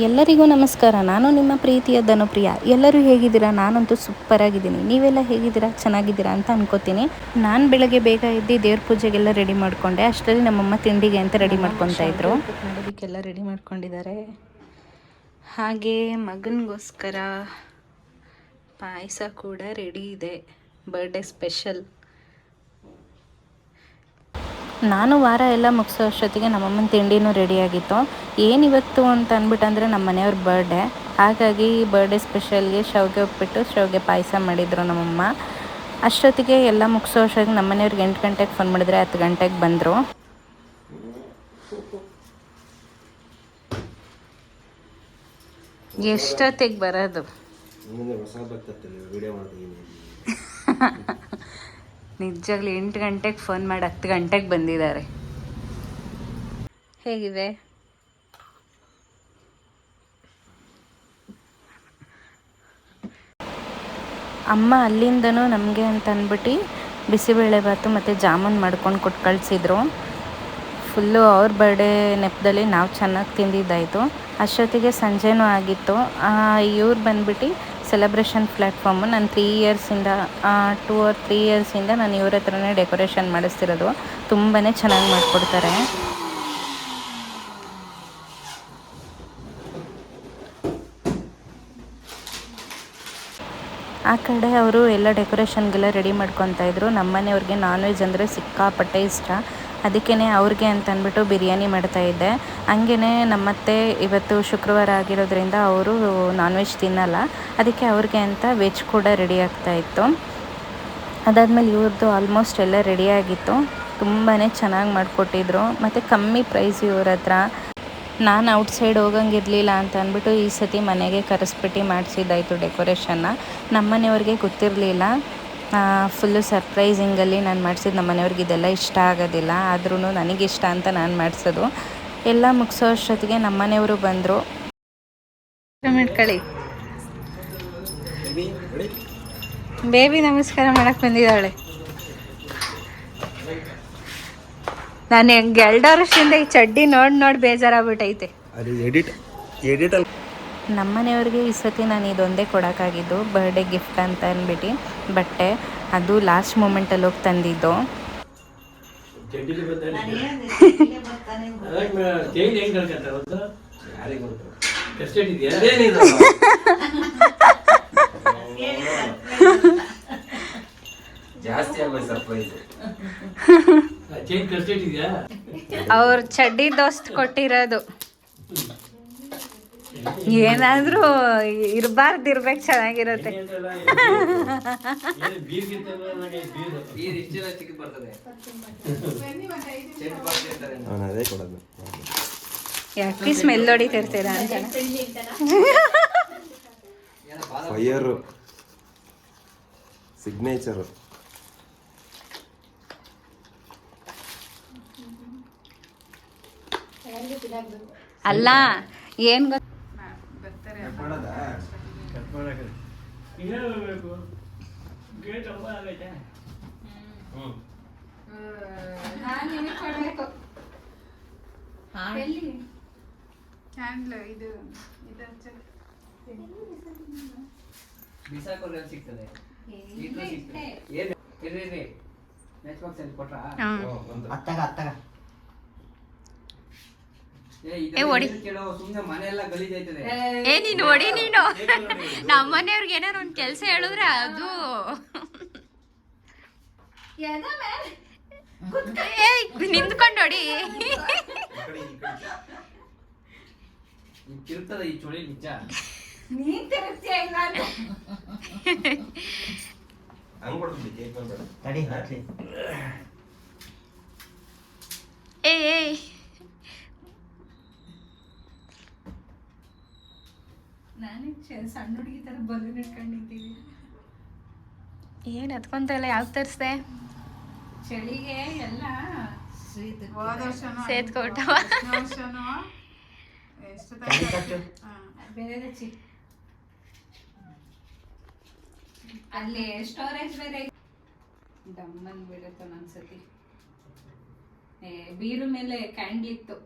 ಎಲ್ಲರಿಗೂ ನಮಸ್ಕಾರ. ನಾನು ನಿಮ್ಮ ಪ್ರೀತಿಯ ಧನುಪ್ರಿಯ. ಎಲ್ಲರೂ ಹೇಗಿದ್ದೀರಾ? ನಾನಂತೂ ಸೂಪರ್ ಆಗಿದ್ದೀನಿ. ನೀವೆಲ್ಲ ಹೇಗಿದ್ದೀರಾ? ಚೆನ್ನಾಗಿದ್ದೀರಾ ಅಂತ ಅನ್ಕೋತೀನಿ. ನಾನು ಬೆಳಗ್ಗೆ ಬೇಗ ಎದ್ದು ದೇವ್ರ ಪೂಜೆಗೆಲ್ಲ ರೆಡಿ ಮಾಡ್ಕೊಂಡೆ. ಅಷ್ಟರಲ್ಲಿ ನಮ್ಮಮ್ಮ ತಿಂಡಿಗೆ ಅಂತ ರೆಡಿ ಮಾಡ್ಕೊತಾ ಇದ್ರು. ಮಾಡೋದಕ್ಕೆಲ್ಲ ರೆಡಿ ಮಾಡ್ಕೊಂಡಿದ್ದಾರೆ. ಹಾಗೆ ಮಗನಿಗೋಸ್ಕರ ಪಾಯಸ ಕೂಡ ರೆಡಿ ಇದೆ, ಬರ್ಡೇ ಸ್ಪೆಷಲ್. ನಾನು ವಾರ ಎಲ್ಲ ಮುಗಿಸೋ ಅಷ್ಟೊತ್ತಿಗೆ ನಮ್ಮಮ್ಮನ ತಿಂಡಿನೂ ರೆಡಿಯಾಗಿತ್ತು. ಏನಿವತ್ತು ಅಂತ ಅಂದ್ಬಿಟ್ಟಂದರೆ ನಮ್ಮ ಮನೆಯವ್ರ ಬರ್ಡೇ, ಹಾಗಾಗಿ ಬರ್ಡೇ ಸ್ಪೆಷಲ್ಗೆ ಶಾವಿಗೆ ಉಪ್ಪಿಟ್ಟು ಶಾವಿಗೆ ಪಾಯಸ ಮಾಡಿದರು ನಮ್ಮಮ್ಮ. ಅಷ್ಟೊತ್ತಿಗೆ ಎಲ್ಲ ಮುಗಿಸೋ ಅಷ್ಟೊತ್ತಿಗೆ ನಮ್ಮ ಮನೆಯವ್ರಿಗೆ 8 ಗಂಟೆಗೆ ಫೋನ್ ಮಾಡಿದ್ರೆ 10 ಗಂಟೆಗೆ ಬಂದರು. ಎಷ್ಟೊತ್ತಿಗೆ ಬರೋದು? ನಿಜವಾಗ್ಲೂ 8 ಗಂಟೆಗೆ ಫೋನ್ ಮಾಡಿ 10 ಗಂಟೆಗೆ ಬಂದಿದ್ದಾರೆ. ಹೇಗಿದೆ? ಅಮ್ಮ ಅಲ್ಲಿಂದನೂ ನಮಗೆ ಅಂತ ಅಂದ್ಬಿಟ್ಟು ಬಿಸಿಬೇಳೆಭಾತು ಮತ್ತು ಜಾಮೂನ್ ಮಾಡ್ಕೊಂಡು ಕೊಟ್ಟು ಕಳಿಸಿದ್ರು. ಫುಲ್ಲು ಅವ್ರ ಬರ್ಡೇ ನೆಪದಲ್ಲಿ ನಾವು ಚೆನ್ನಾಗಿ ತಿಂದಿದ್ದಾಯಿತು. ಅಷ್ಟೊತ್ತಿಗೆ ಸಂಜೆನೂ ಆಗಿತ್ತು. ಇವ್ರು ಬಂದ್ಬಿಟ್ಟು ಸೆಲೆಬ್ರೇಷನ್ ಪ್ಲ್ಯಾಟ್ಫಾರ್ಮು. ನಾನು 2 or 3 ಇಯರ್ಸಿಂದ ನಾನು ಇವ್ರ ಹತ್ರನೇ ಡೆಕೋರೇಷನ್ ಮಾಡಿಸ್ತಿರೋದು. ತುಂಬಾ ಚೆನ್ನಾಗಿ ಮಾಡಿಕೊಡ್ತಾರೆ. ಆ ಕಡೆ ಅವರು ಎಲ್ಲ ಡೆಕೋರೇಷನ್ಗೆಲ್ಲ ರೆಡಿ ಮಾಡ್ಕೊತಾ ಇದ್ರು. ನಮ್ಮ ಮನೆಯವ್ರಿಗೆ ನಾನ್ ವೆಜ್ ಅಂದರೆ ಸಿಕ್ಕಾಪಟ್ಟೆ ಇಷ್ಟ. ಅದಕ್ಕೇ ಅವ್ರಿಗೆ ಅಂತ ಅಂದ್ಬಿಟ್ಟು ಬಿರಿಯಾನಿ ಮಾಡ್ತಾಯಿದ್ದೆ. ಹಂಗೇ ನಮ್ಮತ್ತೆ ಇವತ್ತು ಶುಕ್ರವಾರ ಆಗಿರೋದ್ರಿಂದ ಅವರು ನಾನ್ ವೆಜ್ ತಿನ್ನಲ್ಲ. ಅದಕ್ಕೆ ಅವ್ರಿಗೆ ಅಂತ ವೆಜ್ ಕೂಡ ರೆಡಿ ಆಗ್ತಾಯಿತ್ತು. ಅದಾದಮೇಲೆ ಇವ್ರದ್ದು ಆಲ್ಮೋಸ್ಟ್ ಎಲ್ಲ ರೆಡಿಯಾಗಿತ್ತು. ತುಂಬಾ ಚೆನ್ನಾಗಿ ಮಾಡಿಕೊಟ್ಟಿದ್ರು ಮತ್ತು ಕಮ್ಮಿ ಪ್ರೈಸ್ ಇವ್ರ ಹತ್ರ. ನಾನು ಔಟ್ಸೈಡ್ ಹೋಗಂಗಿರಲಿಲ್ಲ ಅಂತ ಅಂದ್ಬಿಟ್ಟು ಈ ಸತಿ ಮನೆಗೆ ಕರೆಸ್ಬಿಟ್ಟು ಮಾಡಿಸಿದ್ದಾಯಿತು ಡೆಕೋರೇಷನ್ನ. ನಮ್ಮ ಮನೆಯವ್ರಿಗೆ ಗೊತ್ತಿರಲಿಲ್ಲ. ಫುಲ್ಲು ಸರ್ಪ್ರೈಸಿಂಗಲ್ಲಿ ನಾನು ಮಾಡಿಸಿದ್ದು. ನಮ್ಮ ಮನೆಯವ್ರಿಗೆ ಇದೆಲ್ಲ ಇಷ್ಟ ಆಗೋದಿಲ್ಲ, ಆದ್ರೂ ನನಗಿಷ್ಟ ಅಂತ ನಾನು ಮಾಡಿಸೋದು. ಎಲ್ಲ ಮುಗಿಸೋ ಅಷ್ಟೊತ್ತಿಗೆ ನಮ್ಮ ಮನೆಯವರು ಬಂದರು. ಇಟ್ಕೊಳ್ಳಿ, ಬೇಬಿ ನಮಸ್ಕಾರ ಮಾಡಕ್ಕೆ ಬಂದಿದ್ದಾಳೆ. ನಾನು 2 ವರ್ಷದಿಂದ ಈ ಚಡ್ಡಿ ನೋಡಿ ಬೇಜಾರಾಗ್ಬಿಟ್ಟೈತೆ. ನಮ್ಮ ಮನೆಯವ್ರಿಗೆ ಈ ಸತಿ ನಾನು ಇದೊಂದೇ ಕೊಡೋಕ್ಕಾಗಿದ್ದು ಬರ್ಡೇ ಗಿಫ್ಟ್ ಅಂತ ಅಂದ್ಬಿಟ್ಟು ಬಟ್ಟೆ. ಅದು ಲಾಸ್ಟ್ ಮೂಮೆಂಟಲ್ಲಿ ಹೋಗಿ ತಂದಿದ್ದು. ಅವ್ರ ಚಡ್ಡಿ ದೋಸ್ತ್ ಕೊಟ್ಟಿರೋದು. ಏನಾದರೂ ಇರ್ಬೇಕು, ಚೆನ್ನಾಗಿರುತ್ತೆ. ಯಾಕೆ ಸ್ಮೆಲ್ ಹೊಡಿತಿರ್ತೀರಾ ಅಂತ. Fire signature. ಅಲ್ಲ ಏನು ಗೊತ್ತ, ನೀನು ಹೊಡಿ. ನೀನು ನಮ್ಮ ಮನೆಯವ್ರಿಗೆ ಏನಾರು ಒಂದು ಕೆಲಸ ಹೇಳಿದ್ರೆ ಅದು ನಿಂತ್ಕೊಂಡು ಹೊಡಿ. ನಾನೇ ಸಣ್ಣ ಹುಡುಗಿ ಥರ ಬಲೂನ್ ಇಟ್ಕೊಂಡಿದ್ದೀವಿ. ಏನು ಹತ್ಕೊಂತ ಇಲ್ಲ. ಯಾವ ತರಿಸ್ದೆ? ಚಳಿಗೆ ಎಲ್ಲ ಸೇತ್ಕೊಟ್ಟವ. ಬೇರೆ ಅಲ್ಲಿ ಸ್ಟೋರೇಜ್ ಬೇರೆ ಡಮ್ಮನ್ ಬೀಳುತ್ತ ಒಂದ್ಸತಿ. ಬೀರು ಮೇಲೆ ಕ್ಯಾಂಡ್ಲ್ ಇತ್ತು.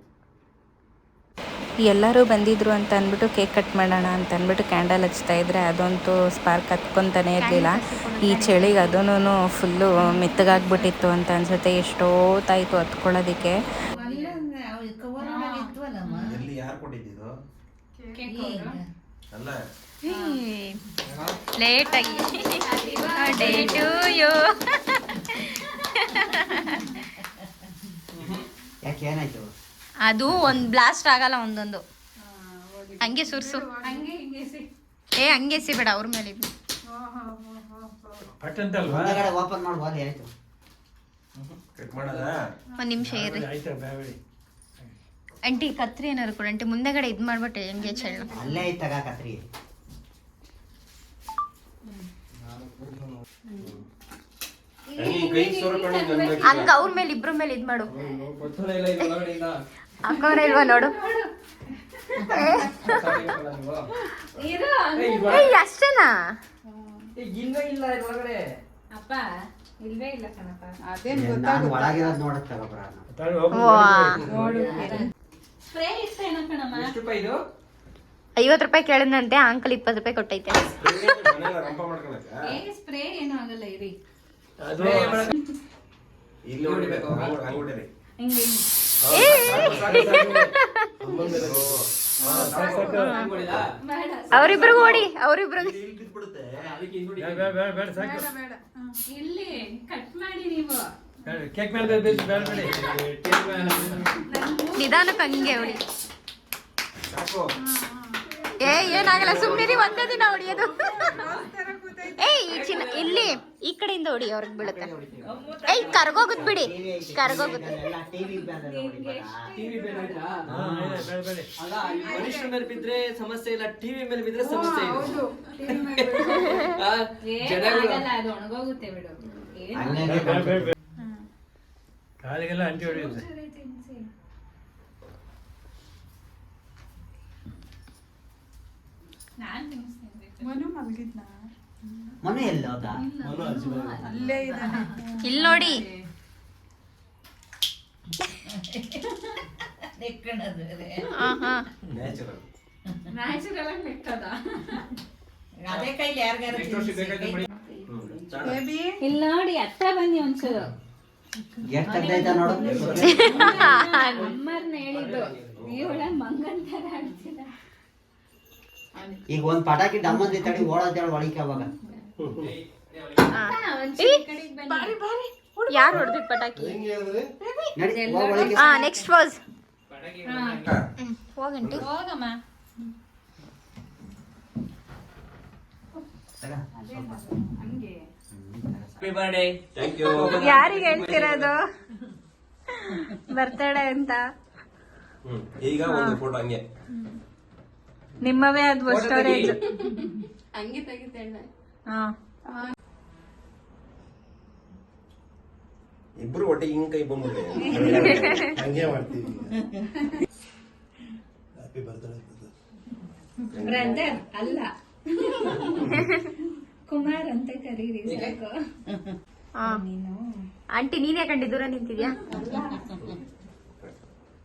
ಎಲ್ಲರೂ ಬಂದಿದ್ರು ಅಂತ ಅಂದ್ಬಿಟ್ಟು ಕೇಕ್ ಕಟ್ ಮಾಡೋಣ ಅಂತ ಅಂದ್ಬಿಟ್ಟು ಕ್ಯಾಂಡಲ್ ಹಚ್ತಾ ಇದ್ರೆ ಅದಂತೂ ಸ್ಪಾರ್ಕ್ ಹತ್ಕೊತಾನೆ ಇರಲಿಲ್ಲ. ಈ ಚಳಿಗೆ ಅದೂ ಫುಲ್ಲು ಮೆತ್ತಗಾಗ್ಬಿಟ್ಟಿತ್ತು ಅಂತ ಅನ್ಸುತ್ತೆ. ಎಷ್ಟೊತ್ತಾಯಿತು ಹತ್ಕೊಳ್ಳೋದಕ್ಕೆ. ಎಲ್ಲಿ ಯಾರು ಕೊಟ್ಟಿದ್ದು ಅಲ್ಲ ಲೇಟಾಗಿ ಡೇ ಟು ಯು. ಯಾಕೆ ಏನಾಯ್ತು? ಅದು ಒಂದು ಬ್ಲಾಸ್ಟ್ ಆಗಲ್ಲ, ಒಂದೊಂದು ಹಂಗೆ ಸುರ್ಸು. ಹಂಗೆ ಸಿ ಬೇಡ ಅವ್ರ ಮೇಲೆ ಇದ್ದು. ಮುಂದಗಡೆ ಓಪನ್ ಮಾಡ್ಬೋದು. ಆಯ್ತು, ಕಟ್ ಮಾಡೋದ? ಒಂದು ನಿಮಿಷ ಇರ್ರಿ ಆಂಟಿ. ಕತ್ರಿ ಏನಾರು ಕೊಡು ಆಂಟಿ. ಮುಂದೆಗಡೆ ಇದು ಮಾಡ್ಬಿಟ್ಟೆ ಹಂಗೆ ಚೆಳ್ಳು. ಅಲ್ಲೇ ಐತಗ ಕತ್ರಿ. ಹಂಗ ಅವ್ರ ಮೇಲೆ ಇಬ್ರ ಮೇಲೆ ಇದ್ ಮಾಡು. ಹಾಕೋರ ಇಲ್ವಾ ನೋಡು. ಅಷ್ಟೇನಾ? ನಾನು ಒಳಗಿರೋದು ನೋಡಕ್ ತಗೋಬ್ರ. 50 ರೂಪಾಯಿ ಕೇಳಿದಂತೆ, ಅಂಕಲ್ 20 ರೂಪಾಯಿ ಕೊಟ್ಟೈತೆ. ಸ್ಪ್ರೇ ಏನೂ ಆಗಲ್ಲ ಇರಿ. ಇಲ್ಲಿ ಹೊಡಿಬೇಕು, ಹಂಗ್ ಹೊಡಿರಿ. ಅವ್ರಿಬ್ರಿಗೂ ಓಡಿ, ಅವ್ರಿಬ್ರಿಗೂ. ಇಲ್ಲಿ ಕಟ್ ಮಾಡಿ ನೀವು. ನಿಧಾನಕ್ಕೆ ಹಂಗೆ ಹೊಡಿ. ಏನಾಗಲ್ಲ, ಸುಮ್ಮನೆ ಒಂದೇ ದಿನ ಹೊಡಿಯೋದು. ಇಲ್ಲಿ ಈ ಕಡೆಯಿಂದ ಹೊಡಿ, ಅವ್ರಿಗೆ ಬೀಳುತ್ತೆ. ಕರ್ಗೋಗುತ್ ಬಿಡಿ, ಕರ್ಗೋಗುತ್ತೆ. ಮನುಷ್ಯರ ಮೇಲೆ ಬಿದ್ರೆ ಸಮಸ್ಯೆ ಇಲ್ಲ, ಟಿವಿ ಮೇಲೆ ಬಿದ್ರೆ ಸಮಸ್ಯೆ ಇದೆ. ಅದು ಒಣಗೋಗುತ್ತೆ ಬಿಡು. ಕಾಲಿಗೆಲ್ಲ ಅಂಟಿ ಹೊಡೆಯುತ್ತೆ. ಮನೆ ಎಲ್ಲ ಹೋದ? ಇಲ್ಲಿ ನೋಡಿ. ನ್ಯಾಚುರಲ್ ಆಗಿ ಮೆಕ್ಕದ. ಅದೇ ಕೈಲಿ ಯಾರಿಗಾರು ಇಲ್ಲಿ ನೋಡಿ, ಹತ್ರ ಬನ್ನಿ ಒಂಚೂರು. ಎಷ್ಟು ತೆಗ್ದೈತ ನೋಡು. ಅಮ್ಮರ್ನ ಹೇಳಿದ್ದು ನೀವು ಮಂಗನ್ ತರ ಆಡ್ತೀರ. ಈಗ ಒಂದ್ ಪಟಾಕಿ ಡಮ್ಮಂದಿ ತಡಿ ಓಡೋದೇಳು ಒಳಿಕೆ ಅವಾಗ. ಯಾರು ಹೊಡೆದಿದ್ ಪಟಾಕಿ? ನಡಿ ಒಳಿಕೆ. Next was ಹೋಗಂಟಿ. ಹೋಗಮ್ಮ. ಯಾರಿಗೆ ಹೇಳ್ತಿರೋದು ಬರ್ತಡೇ ಅಂತ? ಈಗ ಒಂದು ಫೋಟೋ ಹಂಗೆ ನಿಮ್ಮವೇ ಅದು ಸ್ಟೋರೇಜ್. ಹಂಗೆ ತೆಗಿತೇನೆ. ಇಬ್ರು ಒಟ್ಟಿಗೆ ಹಿಂಗ್ ಕೈ ಬಂದ್ಬಿಟ್ರೆ ಹಂಗೆ ಮಾಡ್ತೀವಿ. ಬ್ರದರ್ ಅಲ್ಲ, ಕುಮಾರ್ ಅಂತ ಕರೀರಿ ಸಾಕು. ಆಂಟಿ ನೀನ್ ಯಾಕಂಡಿ ದೂರ ನಿಂತಿದ್ಯಾ?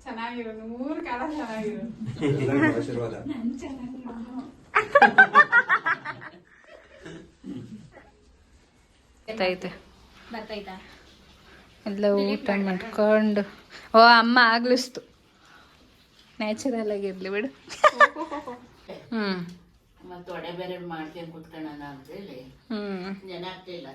ಚೆನ್ನಾಗಿರೋ 100 ಕಾಲ ಚೆನ್ನಾಗಿರೋ. ಆಶೀರ್ವಾದ. ಬರ್ತೈತಾ? ಎಲ್ಲ ಊಟ ಮಾಡ್ಕೊಂಡು. ಓ ಅಮ್ಮ ಆಗ್ಲಿಸ್ತು. ನ್ಯಾಚುರಲ್ ಆಗಿರ್ಲಿ ಬಿಡು. ಮತ್ತೆ ಒಡೆ ಬೇರೆ ಮಾಡ್ಕೊಂಡು ಕುತ್ಕೊಳ್ಳೋಣ ಅಂತ ಹೇಳಿ ಜನ ಆಗ್ತಿಲ್ಲ.